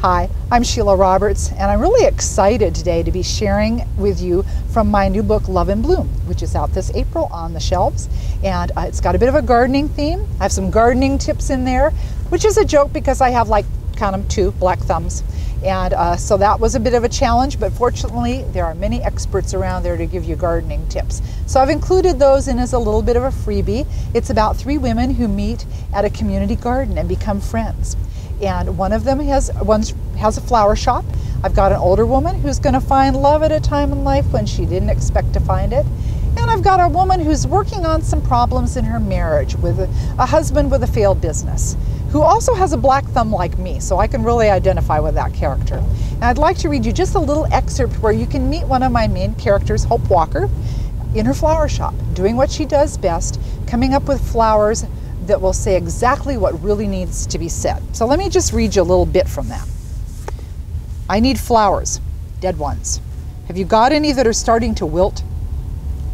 Hi, I'm Sheila Roberts, and I'm really excited today to be sharing with you from my new book, Love in Bloom, which is out this April on the shelves. And it's got a bit of a gardening theme. I have some gardening tips in there, which is a joke because I have, like, count them, 2 black thumbs. And so that was a bit of a challenge, but fortunately there are many experts around there to give you gardening tips. So I've included those in as a little bit of a freebie. It's about 3 women who meet at a community garden and become friends. And one of them has a flower shop. I've got an older woman who's going to find love at a time in life when she didn't expect to find it. And I've got a woman who's working on some problems in her marriage with a husband with a failed business, who also has a black thumb like me, so I can really identify with that character. And I'd like to read you just a little excerpt where you can meet one of my main characters, Hope Walker, in her flower shop, doing what she does best, coming up with flowers that will say exactly what really needs to be said. So let me just read you a little bit from that. I need flowers, dead ones. Have you got any that are starting to wilt?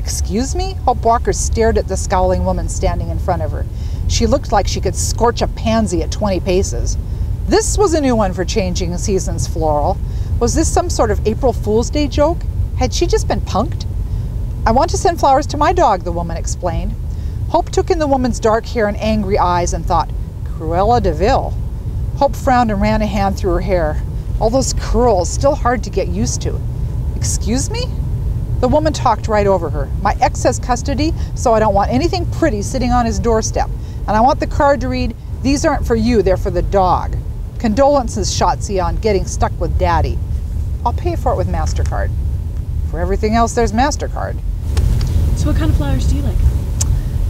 Excuse me? Hope Walker stared at the scowling woman standing in front of her. She looked like she could scorch a pansy at 20 paces. This was a new one for changing season's floral. Was this some sort of April Fool's Day joke? Had she just been punked? I want to send flowers to my dog, the woman explained. Hope took in the woman's dark hair and angry eyes and thought, Cruella de Vil. Hope frowned and ran a hand through her hair. All those curls, still hard to get used to. Excuse me? The woman talked right over her. My ex has custody, so I don't want anything pretty sitting on his doorstep. And I want the card to read, these aren't for you, they're for the dog. Condolences, Shotzi, on getting stuck with Daddy. I'll pay for it with MasterCard. For everything else, there's MasterCard. So what kind of flowers do you like?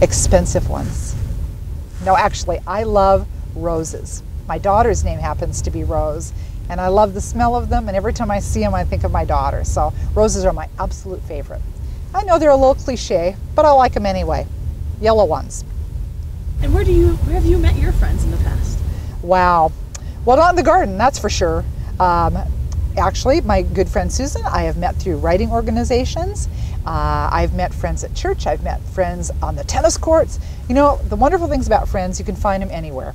Expensive ones. No, actually, I love roses. My daughter's name happens to be Rose, and I love the smell of them, and every time I see them, I think of my daughter. So roses are my absolute favorite. I know they're a little cliche, but I like them anyway. Yellow ones. And where have you met your friends in the past? Wow. Well, not in the garden, that's for sure. Actually, my good friend Susan, I have met through writing organizations. I've met friends at church. I've met friends on the tennis courts. You know, the wonderful things about friends, you can find them anywhere.